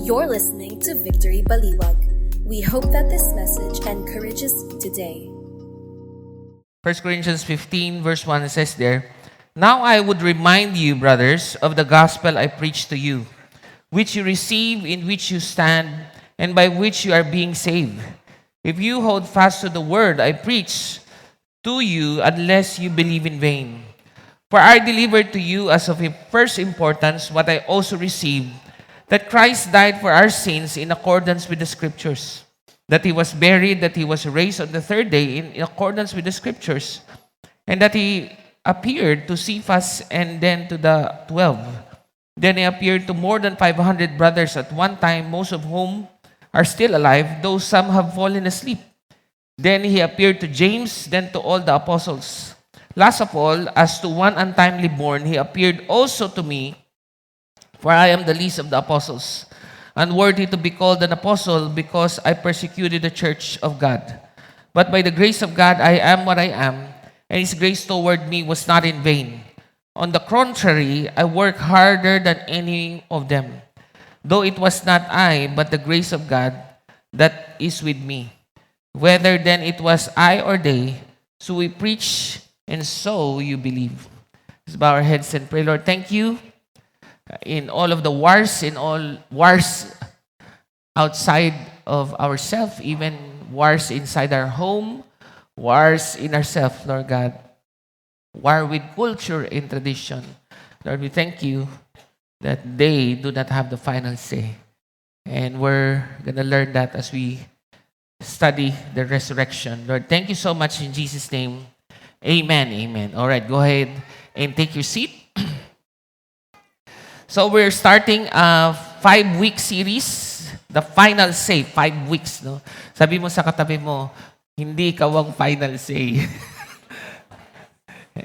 You're listening to Victory Baliwag. We hope that this message encourages you today. 1 Corinthians 15 verse 1 says there, "Now I would remind you, brothers, of the gospel I preached to you, which you receive, in which you stand, and by which you are being saved. If you hold fast to the word I preach to you, unless you believe in vain. For I delivered to you as of first importance what I also received, that Christ died for our sins in accordance with the Scriptures, that He was buried, that He was raised on the third day in accordance with the Scriptures, and that He appeared to Cephas and then to the 12. Then He appeared to more than 500 brothers at one time, most of whom are still alive, though some have fallen asleep. Then He appeared to James, then to all the apostles. Last of all, as to one untimely born, He appeared also to me, for I am the least of the apostles, unworthy to be called an apostle, because I persecuted the church of God. But by the grace of God, I am what I am, and His grace toward me was not in vain. On the contrary, I worked harder than any of them, though it was not I, but the grace of God that is with me. Whether then it was I or they, so we preach, and so you believe." Let's bow our heads and pray. Lord, thank you in all of the wars, in all wars outside of ourselves, even wars inside our home, wars in ourselves, Lord God, war with culture and tradition. Lord, we thank you that they do not have the final say. And we're going to learn that as we study the resurrection. Lord, thank you so much in Jesus' name. Amen, amen. All right, go ahead and take your seat. So we're starting a 5-week series, the final say, 5 weeks. No? Sabi mo sa katabi mo, hindi ikaw ang final say.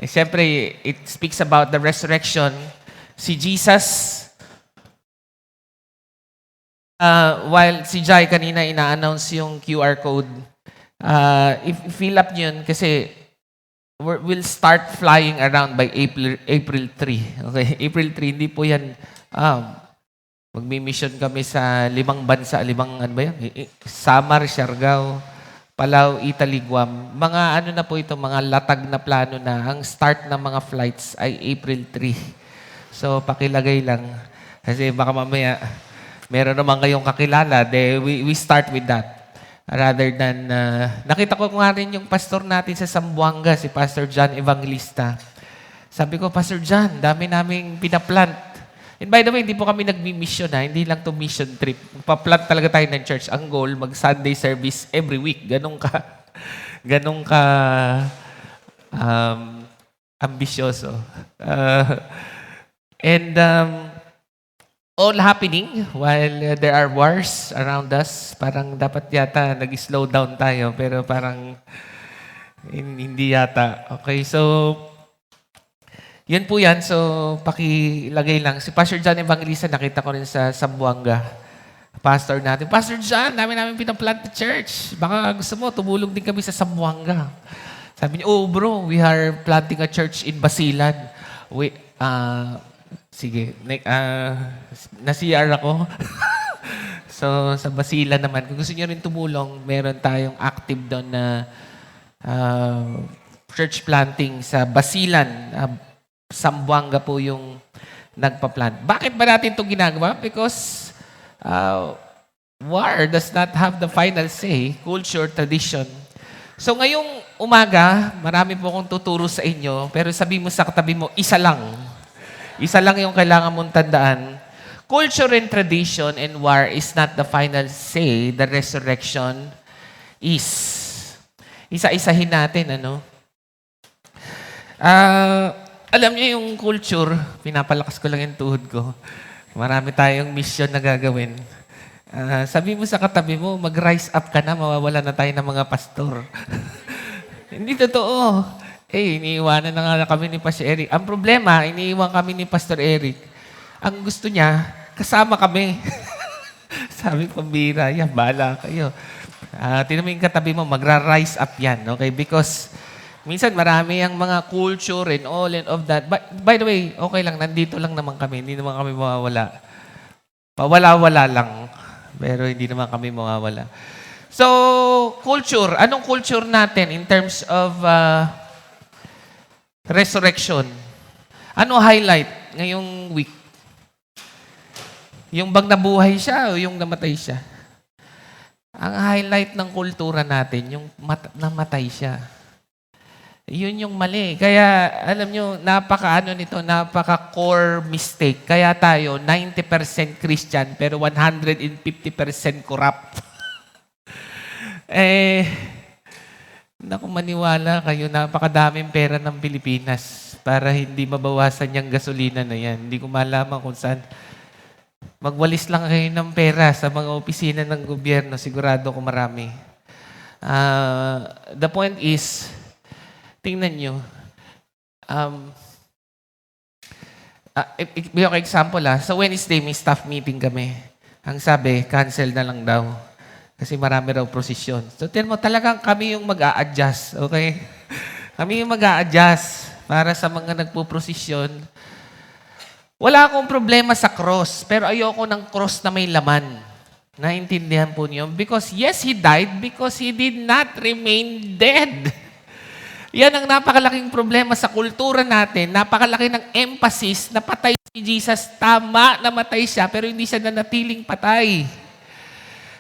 Siyempre, it speaks about the resurrection. Si Jesus, while si Jai kanina ina-announce yung QR code, i-fill up yun kasi we'll start flying around by April 3. Okay, April 3, hindi po yan, magmi-mission kami sa 5 bansa, 5, ano ba yan? Samar, Siargao, Palau, Italy, Guam. Mga ano na po ito, mga latag na plano na. Ang start ng mga flights ay April 3. So, pakilagay lang. Kasi baka mamaya, meron naman kayong kakilala, we start with that. Rather than, nakita ko nga rin yung pastor natin sa Zamboanga, si Pastor John Evangelista. Sabi ko, Pastor John, dami naming pinaplant. And by the way, hindi po kami nagmi-mission ha, hindi lang to mission trip. Pa-plant talaga tayo ng church. Ang goal, mag-Sunday service every week. Ganun ka ambisyoso. All happening while there are wars around us. Parang dapat yata nag-slow down tayo, pero parang hindi yata. Okay, so yun po yan. So pakilagay lang. Si Pastor John Evangelista, nakita ko rin sa Zamboanga. Pastor natin. Pastor John, namin pinaplant the church. Baka gusto mo, tumulong din kami sa Zamboanga. Sabi niya, oh bro, we are planting a church in Basilan. Sige, na-CR ako. So, sa Basilan naman, kung gusto niyo rin tumulong, meron tayong active doon na church planting sa Basilan. Zamboanga po yung nagpa-plant. Bakit ba natin ito ginagawa? Because war does not have the final say, culture, tradition. So, ngayong umaga, marami po akong tuturo sa inyo, pero sabi mo sa katabi mo, isa lang. Isa lang yung kailangan mong tandaan. Culture and tradition and war is not the final say. The resurrection is. Isa-isahin natin, ano? Alam niyo yung culture, pinapalakas ko lang yung tuhod ko. Marami tayong mission na gagawin. Sabi mo sa katabi mo, mag-rise up ka na, mawawala na tayo ng mga pastor. Hindi totoo. Iniiwanan na nga kami ni Pastor Eric. Ang problema, iniiwan kami ni Pastor Eric. Ang gusto niya, kasama kami. Sabi, pambira, yan, bahala kayo. Tinan mo yung katabi mo, magra-rise up yan. Okay? Because minsan marami ang mga culture and all and of that. By the way, okay lang, nandito lang naman kami. Hindi naman kami mawawala. Pawala-wala lang. Pero hindi naman kami mawawala. So, culture. Anong culture natin in terms of resurrection? Ano highlight ngayong week? Yung bang nabuhay siya o yung namatay siya? Ang highlight ng kultura natin, yung namatay siya. Yun yung mali. Kaya, alam nyo, napaka-core mistake. Kaya tayo, 90% Christian, pero 150% corrupt. Naku, maniwala kayo, napakadaming pera ng Pilipinas para hindi mabawasan yung gasolina na yan. Hindi ko malaman kung saan. Magwalis lang kayo ng pera sa mga opisina ng gobyerno, sigurado ko marami. The point is, tingnan nyo, yung example sa Wednesday may staff meeting kami. Ang sabi, cancel na lang daw. Kasi marami raw prosesyon. So, tingnan mo, talagang kami yung mag-a-adjust, okay? Kami yung mag-a-adjust para sa mga nagpo-prosesyon. Wala akong problema sa cross, pero ayoko ng cross na may laman. Naintindihan po niyo? Because yes, He died because He did not remain dead. Yan ang napakalaking problema sa kultura natin. Napakalaki ng emphasis na patay si Jesus. Tama, namatay siya, pero hindi siya nanatiling patay.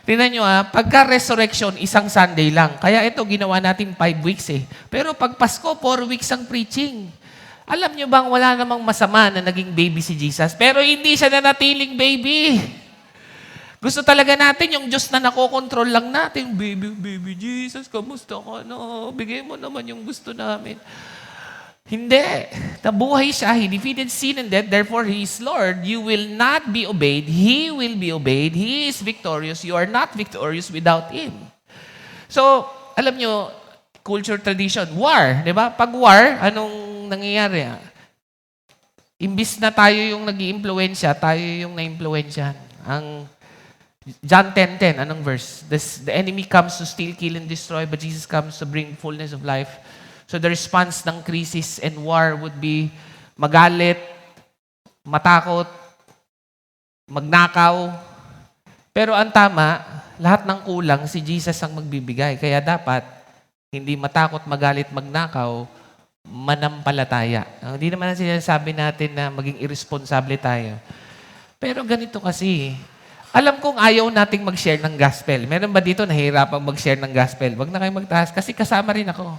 Tingnan nyo pagka-resurrection, isang Sunday lang. Kaya ito, ginawa natin 5 weeks Pero pag Pasko, 4 weeks ang preaching. Alam nyo bang wala namang masama na naging baby si Jesus? Pero hindi siya nanatiling baby. Gusto talaga natin yung Diyos na nakokontrol lang natin. Baby Jesus, kamusta ka? Bigay mo naman yung gusto namin. Hindi. Nabuhay siya. He defeated sin and death. Therefore, He is Lord. You will not be obeyed. He will be obeyed. He is victorious. You are not victorious without Him. So, alam nyo, culture, tradition, war. Di ba? Pag war, anong nangyayari? Imbis na tayo yung nag-iimpluwensya, tayo yung na-impluwensyahan. Ang John 10:10, anong verse? The enemy comes to steal, kill, and destroy, but Jesus comes to bring fullness of life. So the response ng crisis and war would be magalit, matakot, magnakaw. Pero ang tama, lahat ng kulang, si Jesus ang magbibigay. Kaya dapat, hindi matakot, magalit, magnakaw, manampalataya. Hindi naman sinasabi natin na maging irresponsible tayo. Pero ganito kasi, alam kong ayaw nating mag-share ng gospel. Meron ba dito nahihirapang mag-share ng gospel? Wag na kayo magtaas kasi kasama rin ako.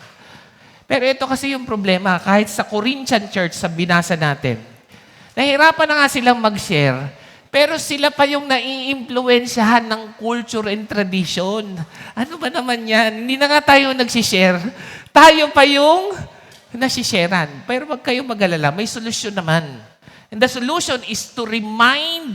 Pero ito kasi yung problema, kahit sa Corinthian church, sa binasa natin, nahihirapan na nga silang mag-share, pero sila pa yung nai-impluwensyahan ng culture and tradition. Ano ba naman yan? Hindi na nga tayo nagsishare. Tayo pa yung nasisharean. Pero wag kayong mag-alala, may solusyon naman. And the solution is to remind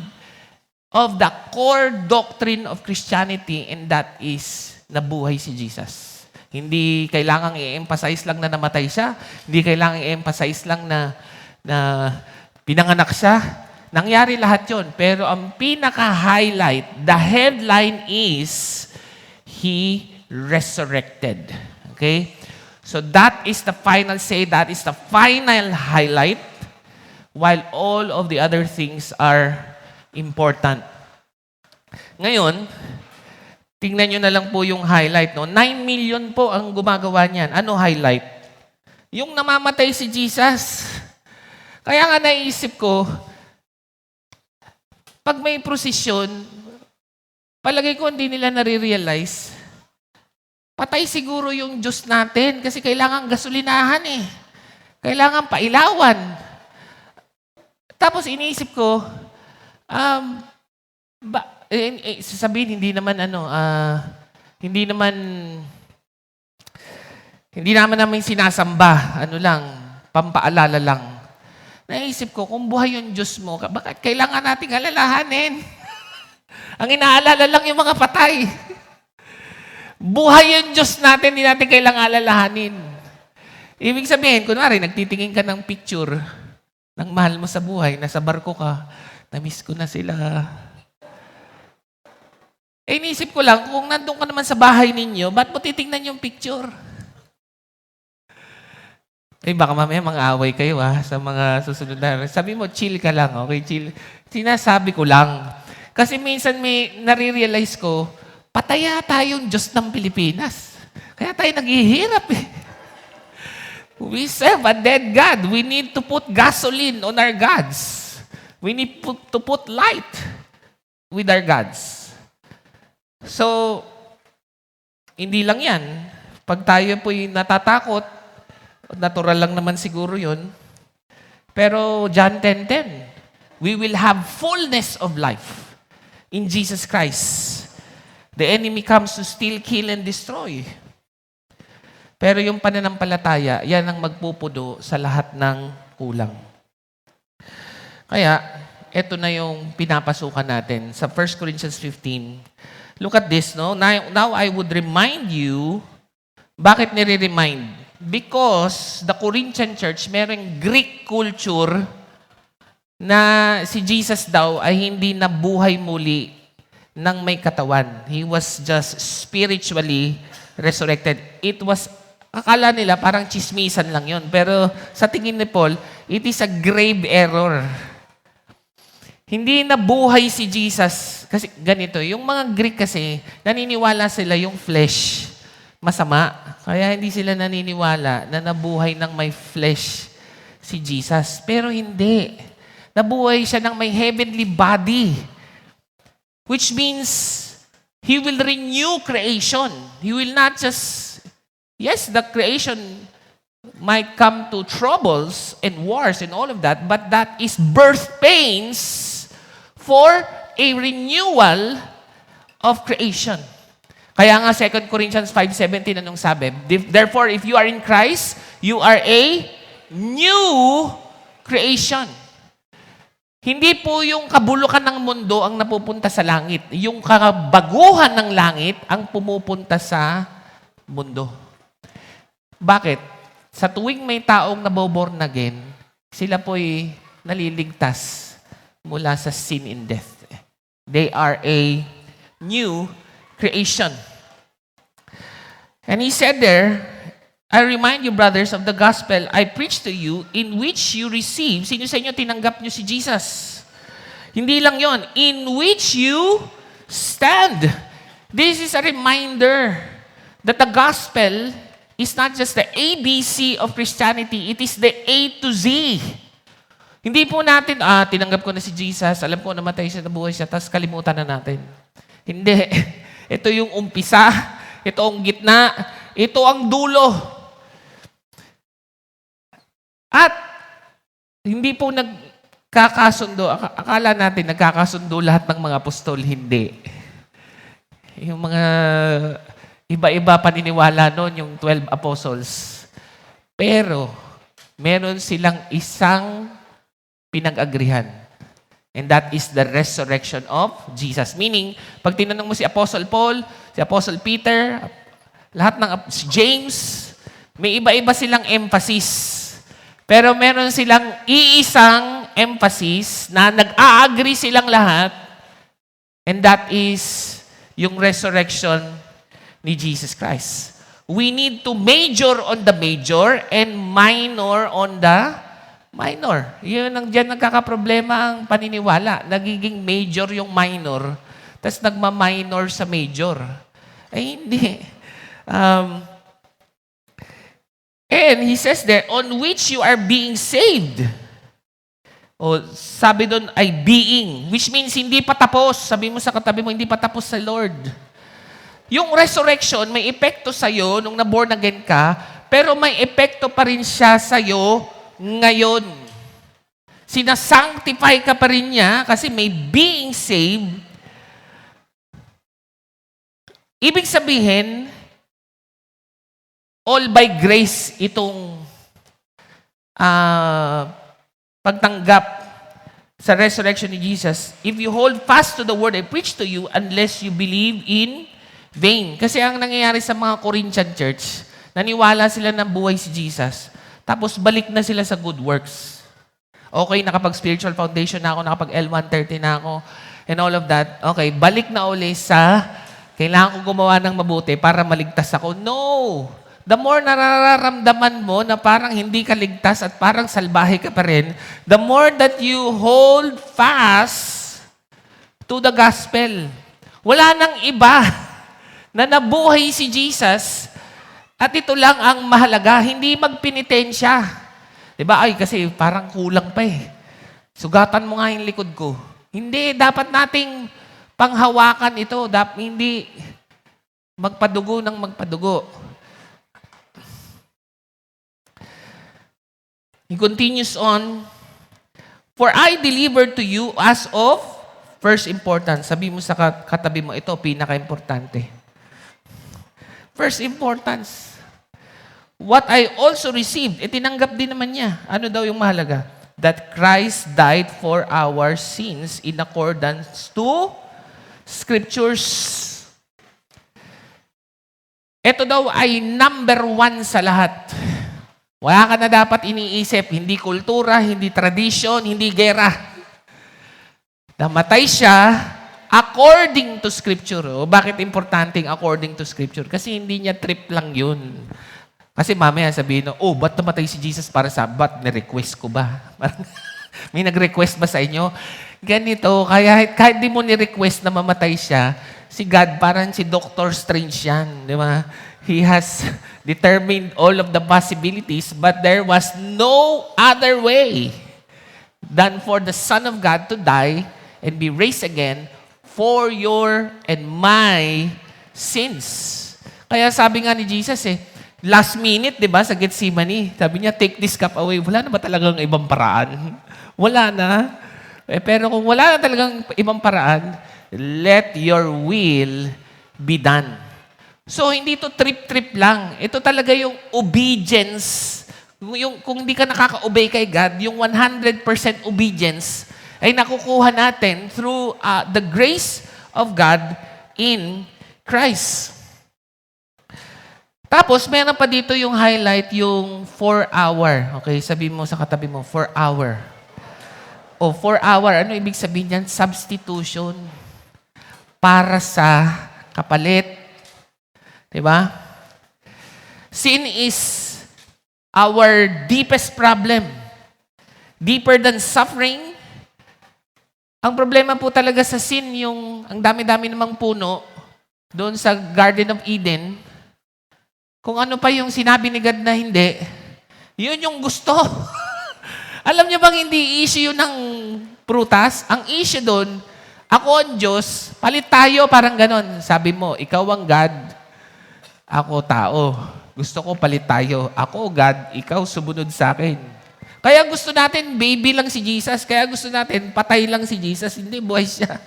of the core doctrine of Christianity, and that is nabuhay si Jesus. Hindi kailangang i-emphasize lang na namatay siya. Hindi kailangang i-emphasize lang na pinanganak siya. Nangyari lahat yon. Pero ang pinaka-highlight, the headline is, He resurrected. Okay? So that is the final say, that is the final highlight, while all of the other things are important. Ngayon, tingnan nyo na lang po yung highlight. 9 million po ang gumagawa niyan. Ano highlight? Yung namamatay si Jesus. Kaya nga naisip ko, pag may prosesyon, palagay ko hindi nila nare-realize, patay siguro yung Diyos natin kasi kailangan gasolinahan Kailangan pailawan. Tapos iniisip ko, sasabihin, hindi naman namin sinasamba, pampaalala lang. Naisip ko, kung buhay yung Diyos mo, bakit kailangan nating alalahanin? Ang inaalala lang yung mga patay. Buhay yung Diyos natin, hindi natin kailangan alalahanin. Ibig sabihin, kunwari, nagtitingin ka ng picture ng mahal mo sa buhay, nasa barko ka, na-miss ko na sila. Inisip ko lang, kung nandun ka naman sa bahay ninyo, ba't mo titingnan yung picture? Baka mamaya mang-away kayo sa mga susunod na. Sabi mo, chill ka lang, okay? Chill. Sinasabi ko lang. Kasi minsan may nare-realize ko, pataya tayong Diyos ng Pilipinas. Kaya tayo naghihirap eh. We serve a dead God. We need to put gasoline on our gods. We need to put light with our gods. So, hindi lang yan. Pag tayo po'y natatakot, natural lang naman siguro yun. Pero John 10:10, we will have fullness of life in Jesus Christ. The enemy comes to steal, kill, and destroy. Pero yung pananampalataya, yan ang magpupuno sa lahat ng kulang. Kaya, ito na yung pinapasukan natin sa 1 Corinthians 15. Look at this, no? Now I would remind you, bakit nire-remind? Because the Corinthian church, merong Greek culture na si Jesus daw ay hindi nabuhay muli ng may katawan. He was just spiritually resurrected. It was, akala nila parang chismisan lang yun. Pero sa tingin ni Paul, it is a grave error. Hindi nabuhay si Jesus. Kasi ganito, yung mga Greek kasi, naniniwala sila yung flesh masama. Kaya hindi sila naniniwala na nabuhay ng may flesh si Jesus. Pero hindi. Nabuhay siya ng may heavenly body. Which means, He will renew creation. He will not just, yes, the creation might come to troubles and wars and all of that, but that is birth pains for a renewal of creation. Kaya nga 2 Corinthians 5:17, anong sabi? Therefore, if you are in Christ, you are a new creation. Hindi po yung kabulukan ng mundo ang napupunta sa langit. Yung kabaguhan ng langit ang pumupunta sa mundo. Bakit? Sa tuwing may taong naboborn again, sila po'y naliligtas mula sa sin and death. They are a new creation. And he said there, I remind you, brothers, of the gospel I preached to you, in which you receive. Sino sa inyo tinanggap nyo si Jesus? Hindi lang yon, in which you stand. This is a reminder that the gospel is not just the ABC of Christianity, it is the A to Z. Hindi po natin, tinanggap ko na si Jesus, alam ko namatay siya, nabuhay siya, tapos kalimutan na natin. Hindi. Ito yung umpisa, ito ang gitna, ito ang dulo. At hindi po nagkakasundo. Akala natin nagkakasundo lahat ng mga apostol. Hindi. Yung mga iba-iba paniniwala noon, yung 12 apostles. Pero, meron silang isang pinag-agrihan. And that is the resurrection of Jesus. Meaning, pag tinanong mo si Apostle Paul, si Apostle Peter, lahat ng si James, may iba-iba silang emphasis. Pero meron silang iisang emphasis na nag-a-agree silang lahat, and that is yung resurrection ni Jesus Christ. We need to major on the major and minor on the minor. Yun ang dyan nagkakaproblema ang paniniwala. Nagiging major yung minor, tapos nagma-minor sa major. Ay, hindi. And he says there, on which you are being saved. O sabi doon ay being, which means hindi pa tapos. Sabi mo sa katabi mo, hindi pa tapos sa Lord. Yung resurrection, may epekto sa'yo nung na-born again ka, pero may epekto pa rin siya sa'yo ngayon. Sinasanctify ka pa rin niya kasi may being saved. Ibig sabihin, all by grace itong pagtanggap sa resurrection ni Jesus. If you hold fast to the word I preach to you, unless you believe in vain. Kasi ang nangyayari sa mga Corinthian church, naniwala sila na buhay si Jesus, tapos balik na sila sa good works. Okay, nakapag-spiritual foundation na ako, nakapag-L130 na ako, and all of that. Okay, balik na uli sa kailangan ko gumawa ng mabuti para maligtas ako. No! The more nararamdaman mo na parang hindi ka ligtas at parang salbahe ka pa rin, the more that you hold fast to the gospel. Wala nang iba na nabuhay si Jesus at ito lang ang mahalaga, hindi magpinitensya. Diba? Ay, kasi parang kulang pa eh. Sugatan mo nga yung likod ko. Hindi, dapat nating panghawakan ito. Hindi magpadugo ng magpadugo. He continues on, for I delivered to you as of first importance. Sabi mo sa katabi mo, ito, pinaka-importante. First importance. What I also received, tinanggap din naman niya. Ano daw yung mahalaga? That Christ died for our sins in accordance to Scriptures. Ito daw ay number 1 sa lahat. Wala ka na dapat iniisip, hindi kultura, hindi tradition, hindi gera. Namatay siya according to Scripture. O, bakit importanteng according to Scripture? Kasi hindi niya trip lang yun. Kasi mamaya sabihin, ba't namatay si Jesus para sa ba't ni-request ko ba? May nag-request ba sa inyo? Ganito, kahit di mo ni-request na mamatay siya, si God parang si Doctor Strange yan. Di ba? He has determined all of the possibilities, but there was no other way than for the Son of God to die and be raised again for your and my sins. Kaya sabi nga ni Jesus last minute, di ba, sa Gethsemane, sabi niya, take this cup away. Wala na ba talagang ibang paraan? Wala na. Pero kung wala na talagang ibang paraan, let your will be done. So, hindi to trip-trip lang. Ito talaga yung obedience. Kung hindi ka nakaka-obey kay God, yung 100% obedience ay nakukuha natin through the grace of God in Christ. Tapos, meron pa dito yung highlight, yung 4 hour. Okay, sabi mo sa katabi mo, 4 hour. 4 hour, ano ibig sabihin yan? Substitution. Para sa kapalit. Diba? Sin is our deepest problem. Deeper than suffering. Ang problema po talaga sa sin, ang dami-dami namang puno, doon sa Garden of Eden, kung ano pa yung sinabi ni God na hindi, yun yung gusto. Alam niyo bang hindi issue yun ng prutas? Ang issue doon, ako ang Diyos, palit tayo, parang ganon. Sabi mo, ikaw ang God, ako tao. Gusto ko palit tayo. Ako God, ikaw sumunod sa akin. Kaya gusto natin, baby lang si Jesus. Kaya gusto natin, patay lang si Jesus. Hindi, buhay siya.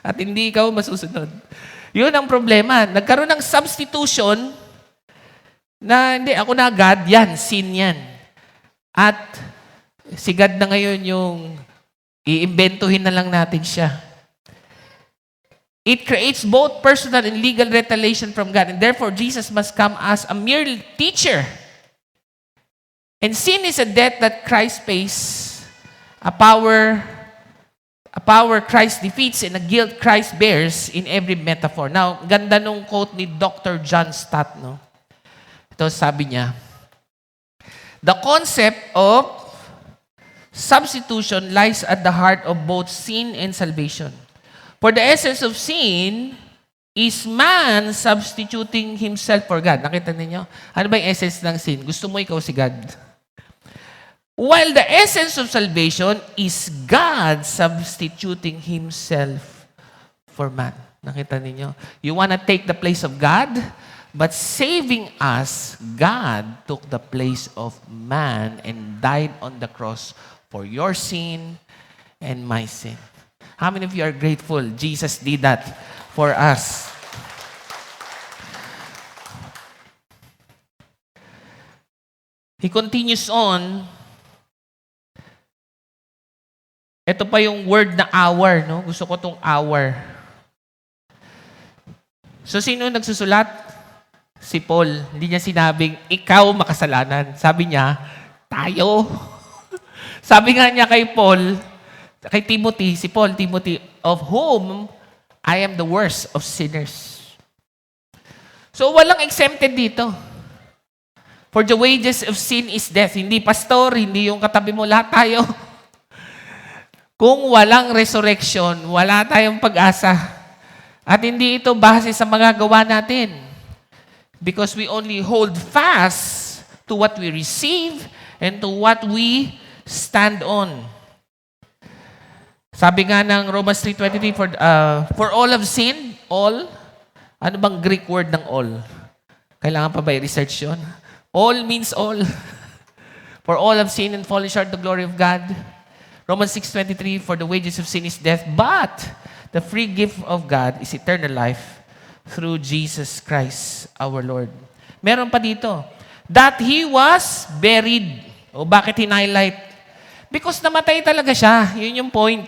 At hindi ikaw masusunod. Yun ang problema. Nagkaroon ng substitution na hindi, ako na God, yan, sin yan. At si God na ngayon yung iimbentuhin na lang natin siya. It creates both personal and legal retaliation from God. And therefore, Jesus must come as a mere teacher. And sin is a debt that Christ pays, a power Christ defeats and a guilt Christ bears in every metaphor. Now, ganda nung quote ni Dr. John Stott, no? Ito sabi niya, the concept of substitution lies at the heart of both sin and salvation. For the essence of sin is man substituting himself for God. Nakita niyo? Ano ba yung essence ng sin? Gusto mo ikaw si God. While the essence of salvation is God substituting himself for man. Nakita niyo? You wanna take the place of God? But saving us, God took the place of man and died on the cross for your sin and my sin. How many of you are grateful Jesus did that for us? He continues on. Ito pa yung word na hour, no? Gusto ko tong hour. So, sino nagsusulat? Si Paul. Hindi niya sinabing, ikaw makasalanan. Sabi niya, tayo. Sabi nga niya kay Paul, kay Timothy, si Paul, Timothy, of whom I am the worst of sinners. So, walang exempted dito. For the wages of sin is death. Hindi pastor, hindi yung katabi mo, lahat tayo. Kung walang resurrection, wala tayong pag-asa. At hindi ito base sa magagawa natin. Because we only hold fast to what we receive and to what we stand on. Sabi nga ng Romans 3:23, for all have sinned, all. Ano bang Greek word ng all? Kailangan pa ba i-research yun? All means all. For all have sinned and fallen short of the glory of God. Romans 6:23, for the wages of sin is death, but the free gift of God is eternal life through Jesus Christ our Lord. Meron pa dito, that He was buried. O bakit hin-highlight? Because namatay talaga siya. Yun yung point.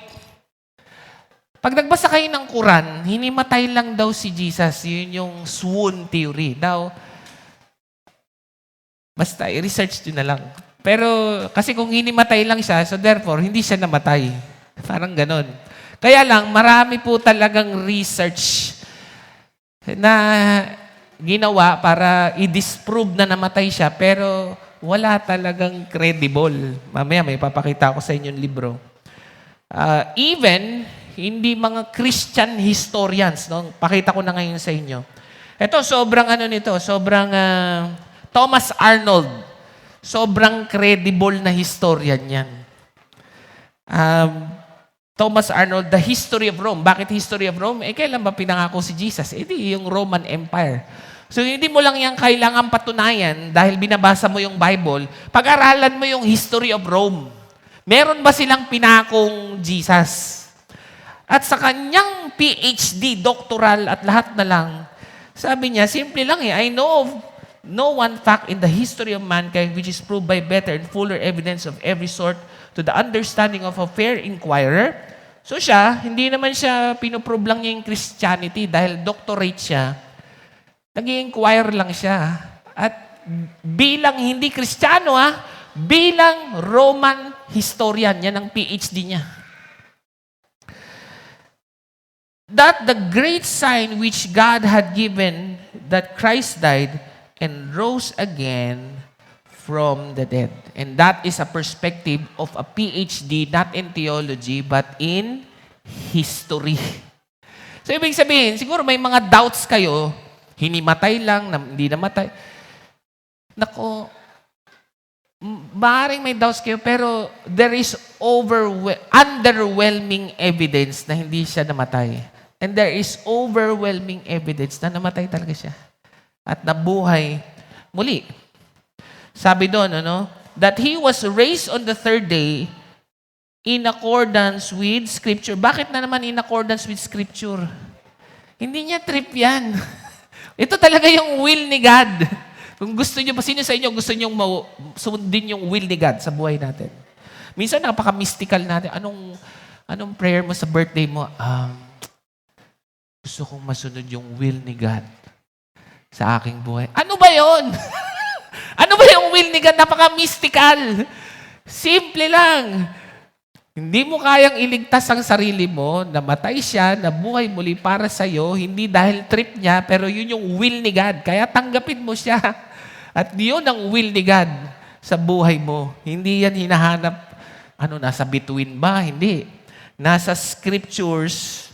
Pag nagbasa kayo ng Quran, hinimatay lang daw si Jesus. Yun yung swoon theory. Now, basta i-research nyo na lang. Pero kasi kung hinimatay lang siya, so therefore, hindi siya namatay. Parang ganon. Kaya lang, marami po talagang research na ginawa para i-disprove na namatay siya, pero wala talagang credible. Mamaya may papakita ko sa inyo yung libro. Even, hindi mga Christian historians, no? Pakita ko na ngayon sa inyo. Ito, sobrang sobrang Thomas Arnold. Sobrang credible na historian yan. Thomas Arnold, The History of Rome. Bakit History of Rome? Kailan ba pinangako si Jesus? Di yung Roman Empire. So, hindi mo lang yan kailangan patunayan dahil binabasa mo yung Bible. Pag-aralan mo yung History of Rome. Meron ba silang pinakong Jesus? At sa kanyang PhD, doctoral at lahat na lang, sabi niya, simple lang I know of no one fact in the history of mankind which is proved by better and fuller evidence of every sort to the understanding of a fair inquirer. So siya, hindi naman siya pinoprove lang niya yung Christianity dahil doctorate siya. Nag-i-inquire lang siya. At bilang hindi Kristiyano, bilang Roman historian, yan ang PhD niya. That the great sign which God had given, that Christ died and rose again from the dead. And that is a perspective of a PhD, not in theology, but in history. So, ibig sabihin, siguro may mga doubts kayo, hinimatay lang, hindi namatay. Nako, maaaring may doubts kayo, pero there is underwhelming evidence na hindi siya namatay. And there is overwhelming evidence na namatay talaga siya. At nabuhay muli. Sabi doon, that He was raised on the third day in accordance with Scripture. Bakit na naman in accordance with Scripture? Hindi niya trip yan. Ito talaga yung will ni God. Kung gusto niyo, sino sa inyo gusto niyo sundin yung will ni God sa buhay natin? Minsan napaka-mystical natin. Anong prayer mo sa birthday mo? Gusto kong masunod yung will ni God sa aking buhay. Ano ba yon? Ano ba yung will ni God? Napaka-mystical. Simple lang. Hindi mo kayang iligtas ang sarili mo, namatay siya, nabuhay muli para sa'yo, hindi dahil trip niya, pero yun yung will ni God. Kaya tanggapin mo siya. At yun ang will ni God sa buhay mo. Hindi yan hinahanap, nasa between ba? Hindi. Nasa scriptures.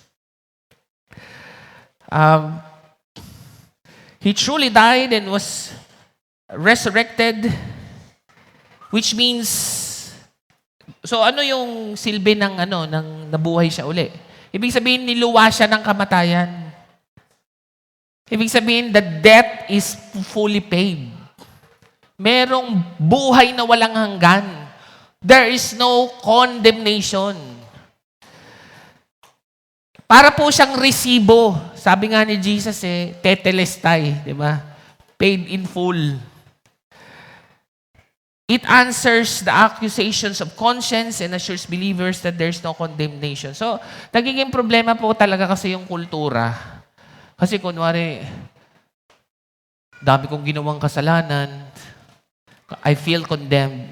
He truly died and was resurrected, which means, so ano yung silbi ng nabuhay siya uli? Ibig sabihin, niluwa siya ng kamatayan. Ibig sabihin, the debt is fully paid. Merong buhay na walang hanggan. There is no condemnation. Para po siyang resibo. Sabi nga ni Jesus, tetelestai, di ba? Paid in full. It answers the accusations of conscience and assures believers that there's no condemnation. So, nagiging problema po talaga kasi yung kultura. Kasi kunwari, dami kong ginawang kasalanan, I feel condemned.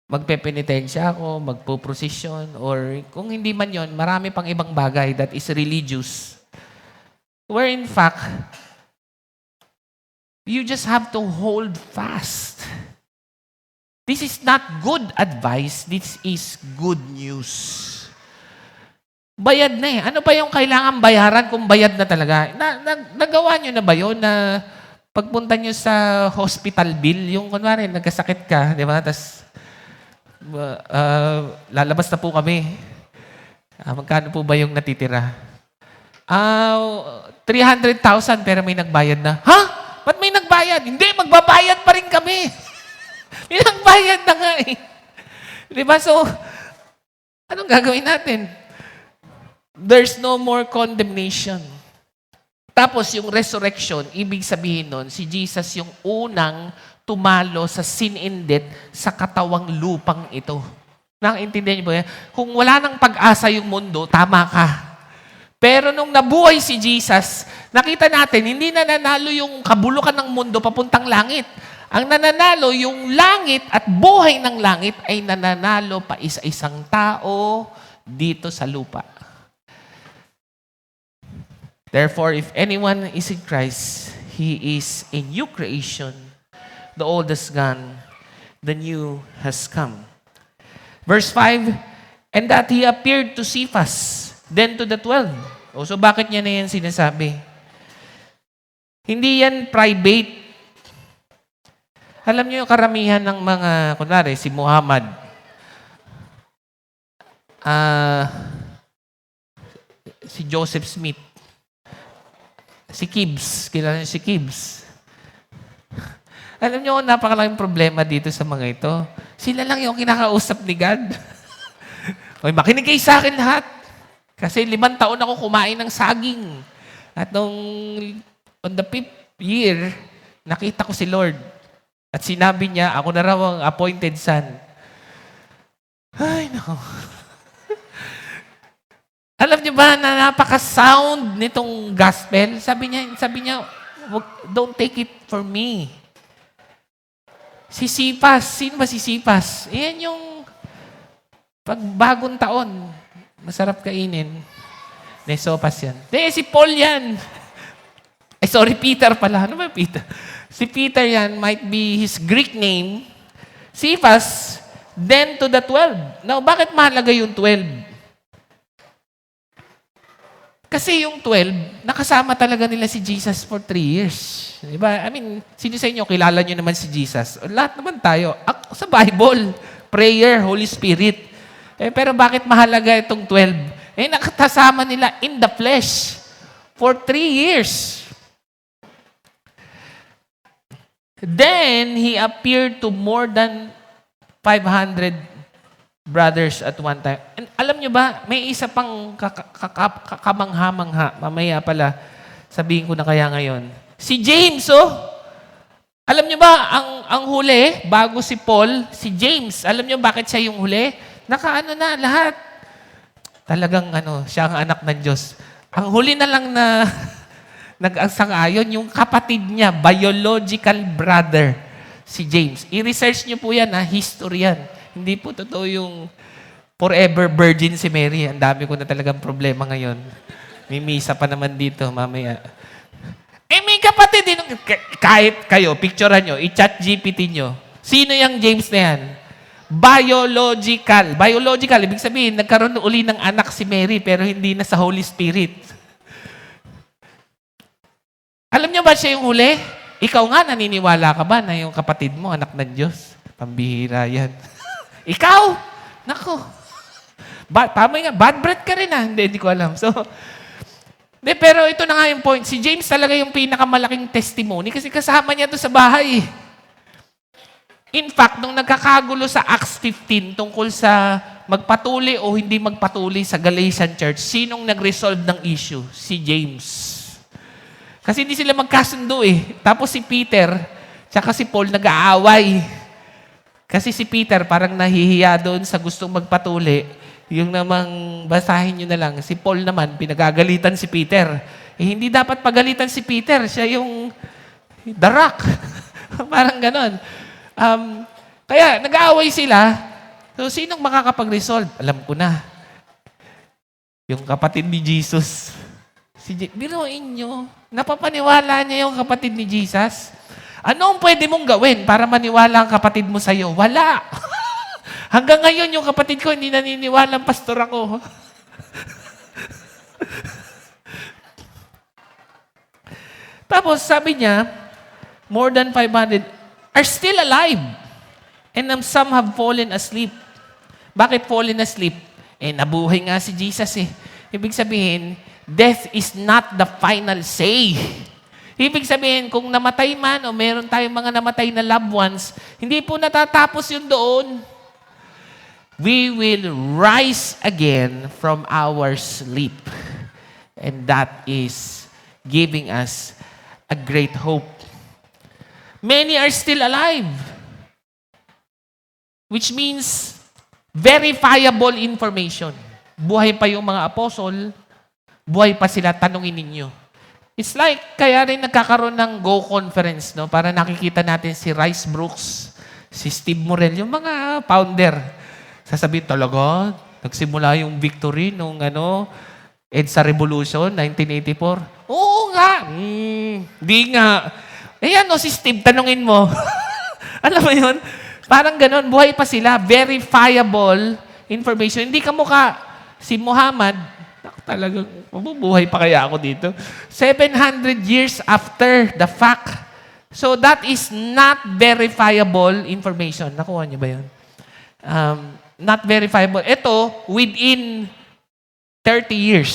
Magpepenitensya ako, magpo-procession, or kung hindi man yon, marami pang ibang bagay that is religious. Where in fact, you just have to hold fast This is not good advice. This is good news. Bayad na eh. Ano pa yung kailangan bayaran kung bayad na talaga? Nagawa nyo na ba yun na pagpunta nyo sa hospital bill, yung kunwari, nagkasakit ka, di ba? Tapos, lalabas na po kami. Magkano po ba yung natitira? 300,000 pero may nagbayad na. Ha? Ba't may nagbayad? Hindi, magbabayad pa rin kami. May nagbayad na nga eh. Di ba? So, anong gagawin natin? There's no more condemnation. Tapos yung resurrection, ibig sabihin nun, si Jesus yung unang tumalo sa sin and death sa katawang lupang ito. Nakaintindihan niyo ba yan? Kung wala nang pag-asa yung mundo, tama ka. Pero nung nabuhay si Jesus, nakita natin, hindi nananalo yung kabulukan ng mundo papuntang langit. Ang nananalo, yung langit at buhay ng langit ay nananalo pa isa-isang tao dito sa lupa. Therefore, if anyone is in Christ, he is a new creation. The old is gone, the new has come. Verse 5, and that he appeared to Cephas, then to the 12. So bakit niya na yan sinasabi? Hindi yan private. Alam niyo yung karamihan ng mga, kunwari, si Muhammad, si Joseph Smith, si Kibbs, kilala niyo si Kibbs. Alam niyo, napakalaking problema dito sa mga ito. Sila lang yung kinakausap ni God. Hoy, makinig kayo sa akin lahat. Kasi 5 taon ako kumain ng saging. At on the 5th year, nakita ko si Lord. At sinabi niya, ako na raw ang appointed son. Ay, no. Alam niyo ba na napaka-sound nitong gospel? Sabi niya, don't take it for me. Si Cephas, sino ba si Cephas? Iyan yung pagbagong taon. Masarap kainin. Sopas yan. Si Paul yan. Ay, sorry, Peter pala. Ano ba Peter? Si Peter yan might be his Greek name. Cephas, then to the 12. Now, bakit mahalaga yung 12? Kasi yung 12, nakasama talaga nila si Jesus for 3 years. Diba? I mean, sino sa inyo, kilala nyo naman si Jesus? Lahat naman tayo. Sa Bible, prayer, Holy Spirit. Pero bakit mahalaga itong 12? Nakasama nila in the flesh for 3 years. Then, He appeared to more than 500 brothers at one time. And alam nyo ba, may isa pang kamangha-mangha. Mamaya pala, sabihin ko na kaya ngayon. Si James, Alam nyo ba, ang huli, bago si Paul, si James, alam nyo bakit siya yung huli? Nakaano na lahat. Talagang siya ang anak ng Diyos. Ang huli na lang na nag-asang-ayon, yung kapatid niya, biological brother, si James. I-research nyo po yan, history yan. Hindi po totoo yung forever virgin si Mary. Ang dami ko na talagang problema ngayon. May misa pa naman dito mamaya. May kapatid din. Kahit kayo, picturean nyo, i-chat GPT nyo. Sino yung James na yan? Biological. Biological, ibig sabihin, nagkaroon uli ng anak si Mary pero hindi na sa Holy Spirit. Alam nyo ba siya yung huli? Ikaw nga, naniniwala ka ba na yung kapatid mo, anak ng Diyos? Pambihira yan. Ikaw? Nako. Tama nga, bad breath ka rin Hindi ko alam. So, pero ito na nga yung point. Si James talaga yung pinakamalaking testimony kasi kasama niya to sa bahay. In fact, nung nagkakagulo sa Acts 15 tungkol sa magpatuloy o hindi magpatuloy sa Galatian Church, sinong nag-resolve ng issue? Si James. Kasi hindi sila magkasundo Tapos si Peter, tsaka si Paul nag-aaway. Kasi si Peter parang nahihiya doon sa gustong magpatuli. Yung namang basahin nyo na lang, si Paul naman, pinagagalitan si Peter. Hindi dapat pagalitan si Peter. Siya yung the rock. Parang ganon. Kaya nag-aaway sila. So, sinong makakapag-resolve? Alam ko na. Yung kapatid ni Jesus. Biruin nyo. Napapaniwala niya yung kapatid ni Jesus. Ano ang pwede mong gawin para maniwala ang kapatid mo sa'yo? Wala. Hanggang ngayon, yung kapatid ko hindi naniniwala ang pastor ako. Tapos sabi niya, more than 500 are still alive. And some have fallen asleep. Bakit fallen asleep? Nabuhay nga si Jesus eh. Ibig sabihin, death is not the final say. Ibig sabihin, kung namatay man o meron tayong mga namatay na loved ones, hindi po natatapos yun doon. We will rise again from our sleep. And that is giving us a great hope. Many are still alive. Which means, verifiable information. Buhay pa yung mga apostol, buhay pa sila, tanungin ninyo. It's like, kaya rin nagkakaroon ng Go Conference, no? Para nakikita natin si Rice Brooks, si Steve Morel, yung mga founder. Sasabihin talaga, nagsimula yung victory nung EDSA Revolution, 1984. Oo nga. Di nga. Si Steve, tanungin mo. Alam mo yun? Parang ganon, buhay pa sila. Verifiable information. Hindi ka mukha si Muhammad, talagang mabubuhay pa kaya ako dito? 700 years after the fact. So that is not verifiable information. Nakuha niyo ba yun? Not verifiable. Ito, within 30 years.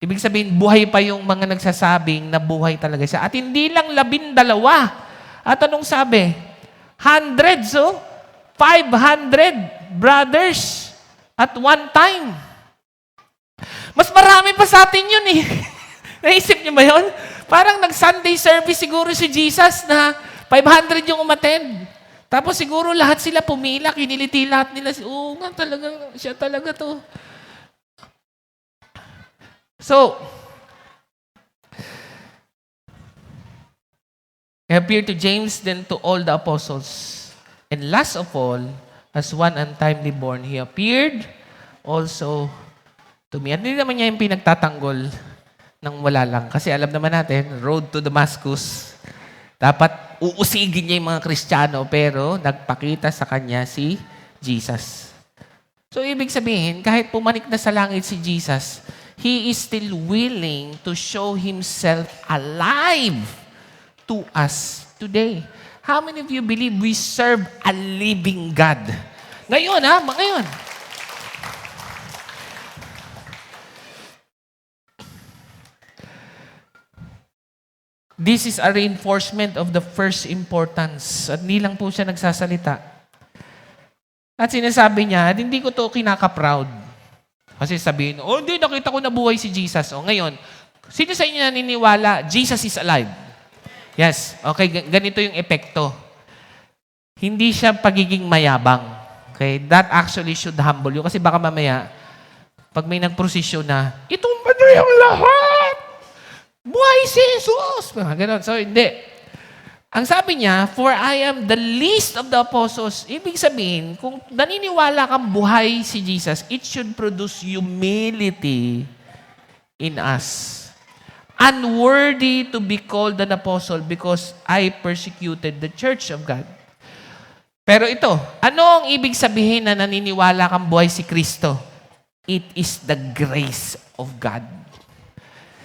Ibig sabihin, buhay pa yung mga nagsasabing na buhay talaga siya. At hindi lang 12. At anong sabi? Hundreds, 500 brothers at one time. Mas marami pa sa atin yun eh. Naisip niyo ba yun? Parang nag-Sunday service siguro si Jesus na 500 yung umattend. Tapos siguro lahat sila pumila, kiniliti lahat nila. Oo nga talaga, siya talaga to. So, he appeared to James, then to all the apostles. And last of all, as one untimely born, he appeared also to me. At hindi naman niya yung pinagtatanggol ng wala lang. Kasi alam naman natin, road to Damascus, dapat uusigin niya yung mga Kristiyano, pero nagpakita sa kanya si Jesus. So, ibig sabihin, kahit pumanik na sa langit si Jesus, He is still willing to show Himself alive to us today. How many of you believe we serve a living God? Ngayon, ngayon. This is a reinforcement of the first importance. At hindi lang po siya nagsasalita. At sinasabi niya, at hindi ko to kinaka-proud. Kasi sabihin, hindi, nakita ko na buhay si Jesus. Ngayon, sino sa inyo naniniwala, Jesus is alive? Yes. Okay, ganito yung epekto. Hindi siya pagiging mayabang. Okay, that actually should humble you. Kasi baka mamaya, pag may nagprosesyon na, itong ba yung lahat? Buhay si Jesus! Ganon. So, hindi. Ang sabi niya, for I am the least of the apostles. Ibig sabihin, kung naniniwala kang buhay si Jesus, it should produce humility in us. Unworthy to be called an apostle because I persecuted the church of God. Pero ito, ano ang ibig sabihin na naniniwala kang buhay si Kristo? It is the grace of God.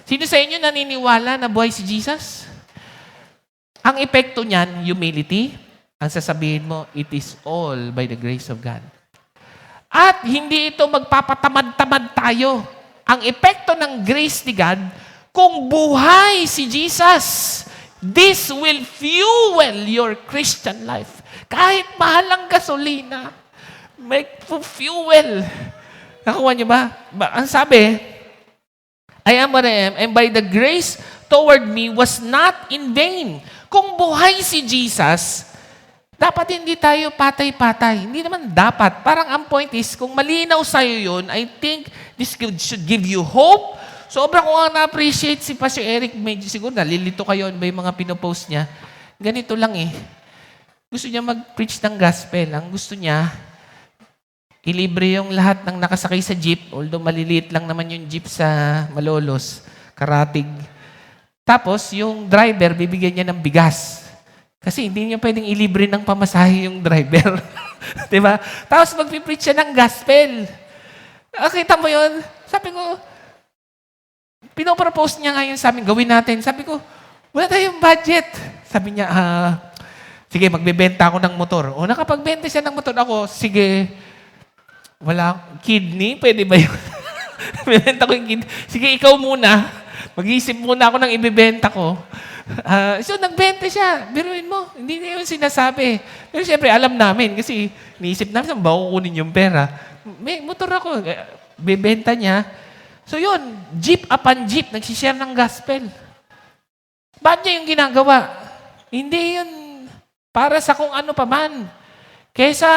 Sino sa inyo naniniwala na buhay si Jesus? Ang epekto niyan, humility. Ang sasabihin mo, it is all by the grace of God. At hindi ito magpapatamad-tamad tayo. Ang epekto ng grace ni God, kung buhay si Jesus, this will fuel your Christian life. Kahit mahal ang gasolina, make fuel. Nakuha niyo ba? Ang sabi, I am what I am, and by the grace toward me was not in vain. Kung buhay si Jesus, dapat hindi tayo patay-patay. Hindi naman dapat. Parang ang point is, kung malinaw sa'yo yun, I think this should give you hope. Sobrang ko nga na-appreciate si Pastor Eric. Medyo siguro nalilito kayo ba yung mga pinopost niya. Ganito lang eh. Gusto niya mag-preach ng gospel. Ang gusto niya, ilibre yung lahat ng nakasakay sa jeep, although maliliit lang naman yung jeep sa Malolos, Karatig. Tapos, yung driver, bibigyan niya ng bigas. Kasi hindi niya pwedeng ilibre ng pamasahe yung driver. Diba? Tapos magpipreach siya ng gospel. Kita mo yun? Sabi ko, pinopropose niya ngayon sa amin, gawin natin. Sabi ko, wala tayong budget. Sabi niya, sige, magbebenta ako ng motor. O nakapagbenta siya ng motor. Ako, sige, wala, kidney, pwede ba yun? Bibenta ko yung kidney. Sige, ikaw muna. Mag-iisip muna ako ng ibibenta ko. So, nagbenta siya. Biruin mo. Hindi na yun sinasabi. Pero siyempre, alam namin. Kasi, niisip namin, saan ba kukunin yung pera? May motor ako. Bibenta niya. So, yun. Jeep upon jeep. Nagsishare ng gospel. Ba't niya yung ginagawa? Hindi yun para sa kung ano pa man. Kesa,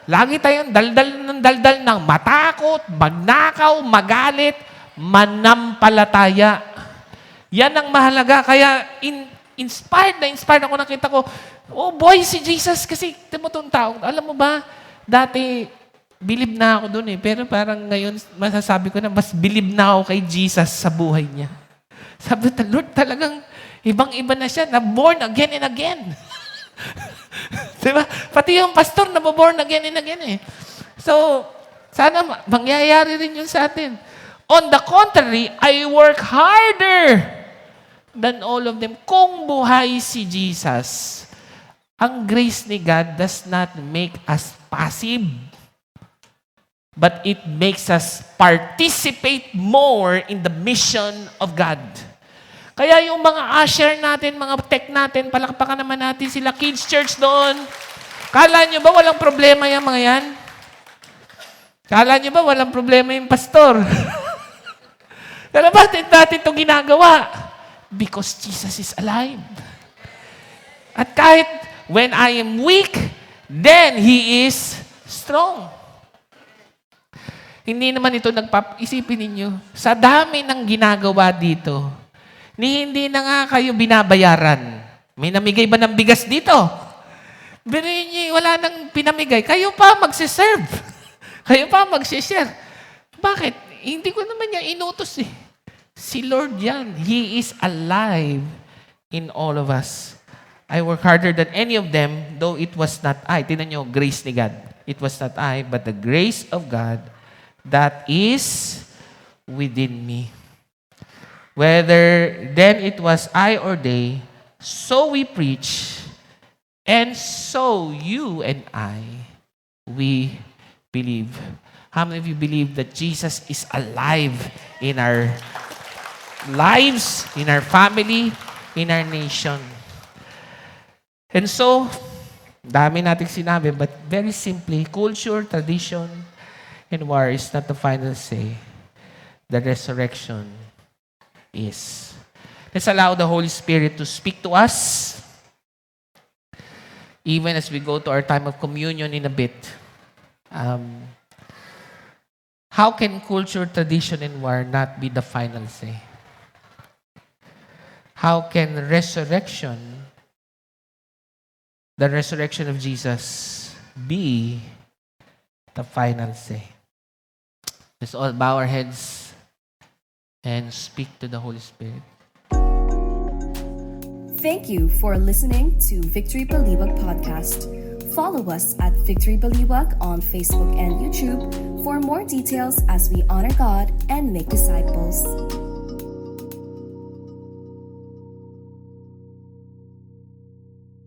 lagi tayong daldal ng matakot, magnakaw, magalit, manampalataya. Yan ang mahalaga. Kaya inspired ako. Nakita ko, oh boy, si Jesus. Kasi tumutong tao. Alam mo ba, dati, believe na ako dun eh. Pero parang ngayon, masasabi ko na, mas believe na ako kay Jesus sa buhay niya. Sabi ko, Lord, talagang ibang-iba na siya. Na born again and again. Diba? Pati yung pastor na born again and again eh. So, sana mangyayari rin yun sa atin. On the contrary, I work harder than all of them. Kung buhay si Jesus, ang grace ni God does not make us passive, but it makes us participate more in the mission of God. Kaya yung mga usher natin, mga tech natin, palakpakan naman natin sila, kids church doon. Kala nyo ba walang problema yung mga yan? Kala nyo ba walang problema yung pastor? Pero bakit natin ito ginagawa? Because Jesus is alive. At kahit when I am weak, then He is strong. Hindi naman ito isipin ninyo, sa dami ng ginagawa dito, hindi na nga kayo binabayaran. May namigay ba ng bigas dito? Pero wala nang pinamigay. Kayo pa magsiserve. Kayo pa magsishare. Bakit? Hindi ko naman niya inutos eh. Si Lord yan. He is alive in all of us. I work harder than any of them, though it was not I. Tingnan nyo, grace ni God. It was not I, but the grace of God that is within me. Whether then it was I or they, so we preach, and so you and I, we believe. How many of you believe that Jesus is alive in our lives, in our family, in our nation? And so, dami nating sinabi, but very simply, culture, tradition, and war is not the final say. The resurrection is. Let's allow the Holy Spirit to speak to us, even as we go to our time of communion in a bit. How can culture, tradition, and war not be the final say? How can the resurrection of Jesus be the final say? Let's all bow our heads and speak to the Holy Spirit. Thank you for listening to Victory Baliwag Podcast. Follow us at Victory Baliwag on Facebook and YouTube for more details as we honor God and make disciples.